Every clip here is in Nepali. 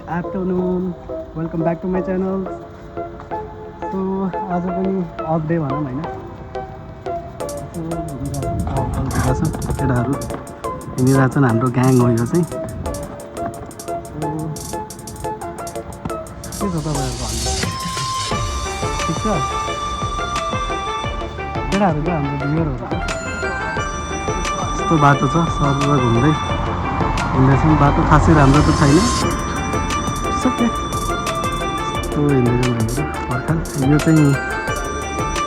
Afternoon welcome back to my channel. So आज पनि अफ डे भनौँ होइन, घुमिरहेको छ केटाहरू हिँडिरहेको छन्। हाम्रो ग्याङ हो यो चाहिँ। के छ तपाईँहरूको हाल? ठिक छ केटाहरू क्या हाम्रो भ्युअरहरू। यस्तो बाटो छ सर घुम्दैछौँ। बाटो खासै राम्रो त छैन, सक्यो यस्तो हिँड्दैछौँ हामीहरू पर्खाल। यो चाहिँ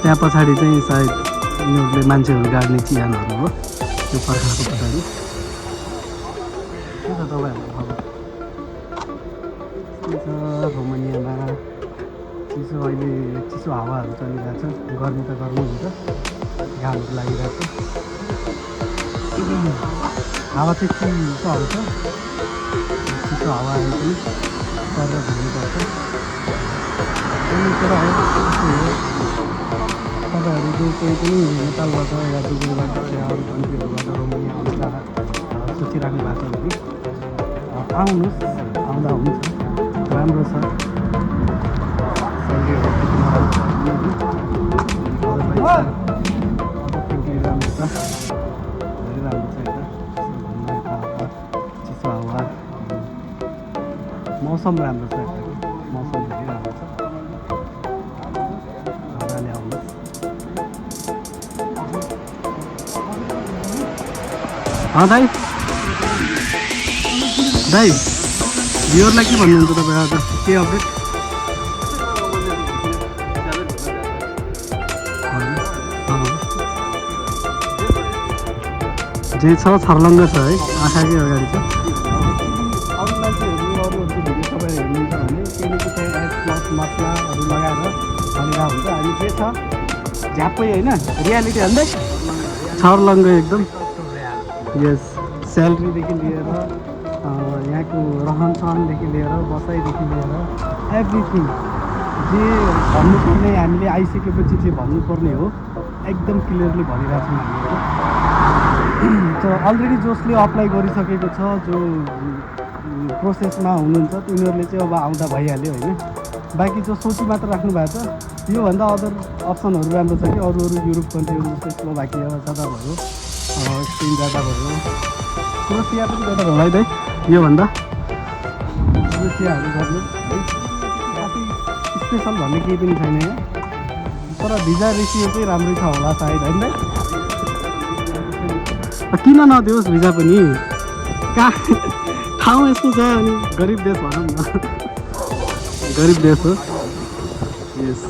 त्यहाँ पछाडि चाहिँ सायद यिनीहरूले मान्छेहरू गाड्ने चिहानहरू हो त्यो पर्खालको पछाडि। के छ तपाईँहरूको खबर? के छ रोमानियामा? चिसो अहिले चिसो हावाहरू चलिरहेको छ। गर्मी त गर्मी हुन्छ, घामहरू लागिरहेको छ। हावा चाहिँ चिसो आउँछ, चिसो हावा आयो पनि गरेर घुम्नुपर्छ। कुरा हो तपाईँहरू जो कोही पनि नेपालबाट या दुबईबाट या अरू कन्ट्रीहरूबाट रोमानिया आउनु सोचिराख्नु भएको छ भने आउनुहोस्, आउँदा हुन्छ। राम्रो छ, सैलीहरू त्यति नराम्रो अदरवाइज राम्रो छ, धेरै राम्रो छ यता। घुम्न यता चिसो हावा, मौसम राम्रो छ यता, मौसम धेरै राम्रो छ। मजाले आउनुहोस्। दाइ दाइ भ्युअरलाई के भन्नुहुन्छ तपाईँ? आज के अपडेट? जे छ छर्लङ्ग छ है, आँखाकै अगाडि छ। अरू मान्छेहरू अरूहरूको भिडियो तपाईँहरू हेर्नुहुन्छ भने केही न केही एड प्लस मसलाहरू लगाएर भनेर हुन्छ। हामी जे छ झ्याप्पै होइन, रियालिटी भन्दै छर्लङ्ग एकदम। यस, स्यालेरीदेखि लिएर यहाँको रहनसहनदेखि लिएर बसाइदेखि लिएर एभ्रिथिङ जे भन्नुपर्ने हामीले आइसकेपछि जे भन्नुपर्ने हो एकदम क्लियरली भनिरहेको छौँ हामीहरू। त अलरेडी जसले अप्लाई गरिसकेको छ, जो प्रोसेसमा हुनुहुन्छ तिनीहरूले चाहिँ अब आउँदा भइहाल्यो होइन। बाँकी जो सोची मात्र राख्नु भएको छ, योभन्दा अदर अप्सनहरू राम्रो छ कि अरू युरोप कन्ट्रीहरू जस्तै स्लोभाकिया जाँदा भयो, स्पेन जाँदा भयो, क्रोएसिया पनि जाँदा भयो है दाइ। योभन्दा क्रोएसियाहरू गर्नु है, आफै स्पेसल भन्ने केही पनि छैन यहाँ। तर भिजा रेसियो चाहिँ राम्रै छ होला सायद होइन दाइ। किन नदियोस् भिजा पनि, कहाँ ठाउँ यस्तो छ। अनि गरिब देश भनौँ न, गरिब देश हो। यस,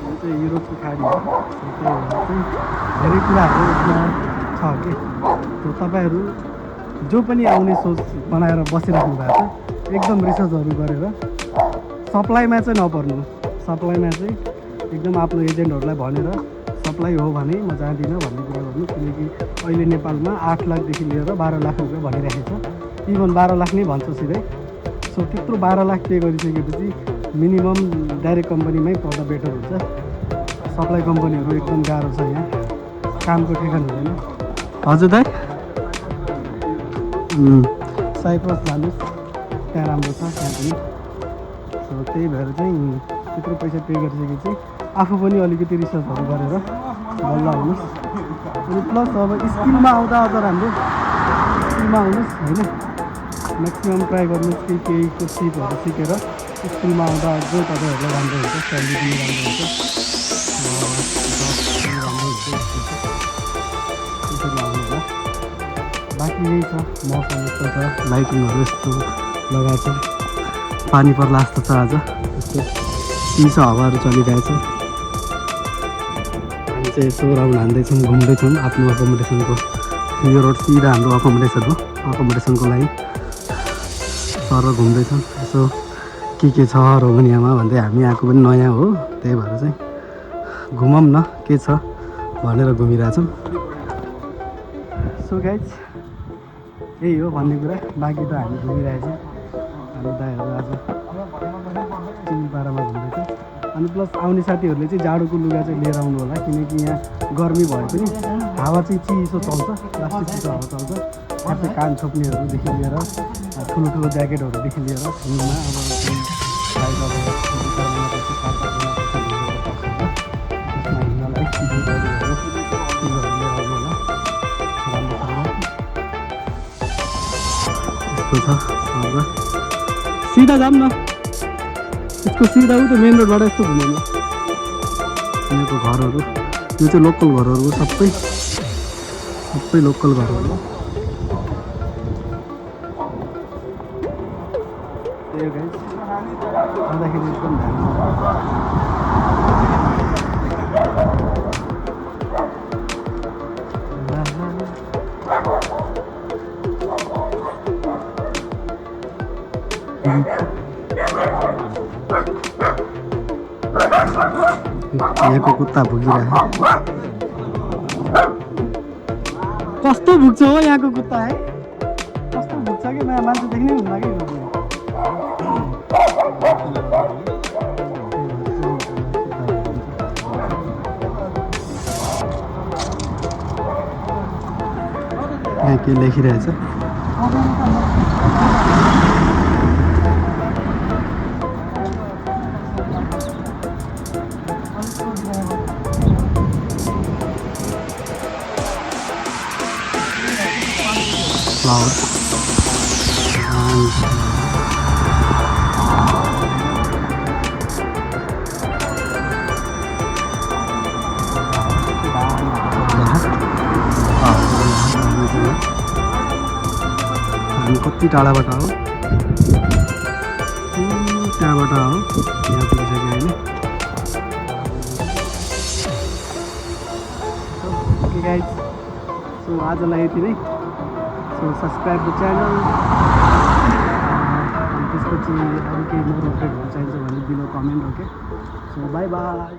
यो चाहिँ युरोपको खाडी हो। चाहिँ धेरै कुराहरू यसमा छ कि तपाईँहरू जो पनि आउने सोच बनाएर बसिराख्नु भएको छ एकदम रिसर्चहरू गरेर सप्लाईमा चाहिँ नपर्नु। सप्लाईमा चाहिँ एकदम आफ्नो एजेन्टहरूलाई भनेर सप्लाई हो भने म जाँदिनँ भन्ने कुरा गर्नु। किनकि अहिले नेपालमा 8 लाखदेखि लिएर 12 लाख रुपियाँ भनिरहेको छ, इभन 12 लाख नै भन्छ सिधै। सो त्यत्रो 12 लाख पे गरिसकेपछि मिनिमम डाइरेक्ट कम्पनीमै पर्दा बेटर हुन्छ। सप्लाई कम्पनीहरू एकदम गाह्रो छ यहाँ, कामको ठेगान हुँदैन। हजुर दाइ, साइप्रस जानुहोस्, त्यहाँ राम्रो छ त्यहाँ पनि। सो त्यही भएर चाहिँ त्यत्रो पैसा पे गरिसकेपछि आफू पनि अलिकति रिसर्चहरू गरेर बल्ल आउनुहोस्। अनि प्लस अब स्किलमा आउँदा अझ राम्रो, स्किलमा आउनुहोस् होइन। म्याक्सिमम् ट्राई गर्नुहोस् कि केहीको सिपहरू सिकेर स्कुलमा आउँदा अझै तपाईँहरूलाई राम्रो हुन्छ, स्यालेरी पनि राम्रो हुन्छ, जब राम्रो हुन्छ। त्यसरी आउनु होला। बाँकी यही छ, मौसम यस्तो छ, लाइटिङहरू यस्तो लगाएको छ, पानी पर्ला जस्तो छ आज। यस्तो चिसो हावाहरू चलिरहेछ। हामी चाहिँ यसो राउन्ड हान्दैछौँ, घुम्दैछौँ आफ्नो अकोमोडेसनको। यो रोड सिधा हाम्रो अकोमोडेसन हो, अकोमोडेसनको लाइन सर घुम्दैछौँ। यसो के छ रोमानियामा भन्दै, हामी आएको पनि नयाँ हो, त्यही भएर चाहिँ घुमौँ न के छ भनेर घुमिरहेछौँ। सो गाइज यही हो भन्ने कुरा। बाँकी त हामी घुमिरहेछौँ, हामी दाइहरू आज चिलपारामा घुम्दैछौँ। अनि प्लस आउने साथीहरूले चाहिँ जाडोको लुगा चाहिँ लिएर आउनु होला, किनकि यहाँ गर्मी भए पनि हावा चाहिँ चिसो चल्छ, प्लास्टिक चिसो हावा चल्छ। सबै कान छोप्नेहरूदेखि लिएर ठुलो ठुलो ज्याकेटहरूदेखि लिएर हिउँमा अब सायद अब 2-4 महिनापछि 5-8 महिनापछि हिउँहरू पर्छ होइन त्यसमा हिँड्नलाई बुटहरू सुजहरू लिएर आउनु होला राम्रोसँग यस्तो छ सहरमा सिधा जाऊँ न यसको सिधा उ त मेन रोडबाट यस्तो हुँदैन यहाँको घरहरू यो चाहिँ लोकल घरहरू सबै लोकल घरहरू त्यही हो गाइस आउँदाखेरि एकदम ध्यान यहाँको कुत्ता भुकिरहेको कस्तो भुक्छ हो यहाँको कुत्ता है कस्तो भुक्छ कि मान्छे देख्नै हुन्न कि यहाँ के लेखिरहेछ cloud हामी कति टाढाबाट हो त्यहाँबाट हो यहाँ पुगिसक्यो अहिले ओके गाइज सो आजलाई यति नै सो सब्सक्राइब द च्यानल त्यसपछि अरू केही मोर अपडेटहरू चाहिन्छ भने below comment okay so by by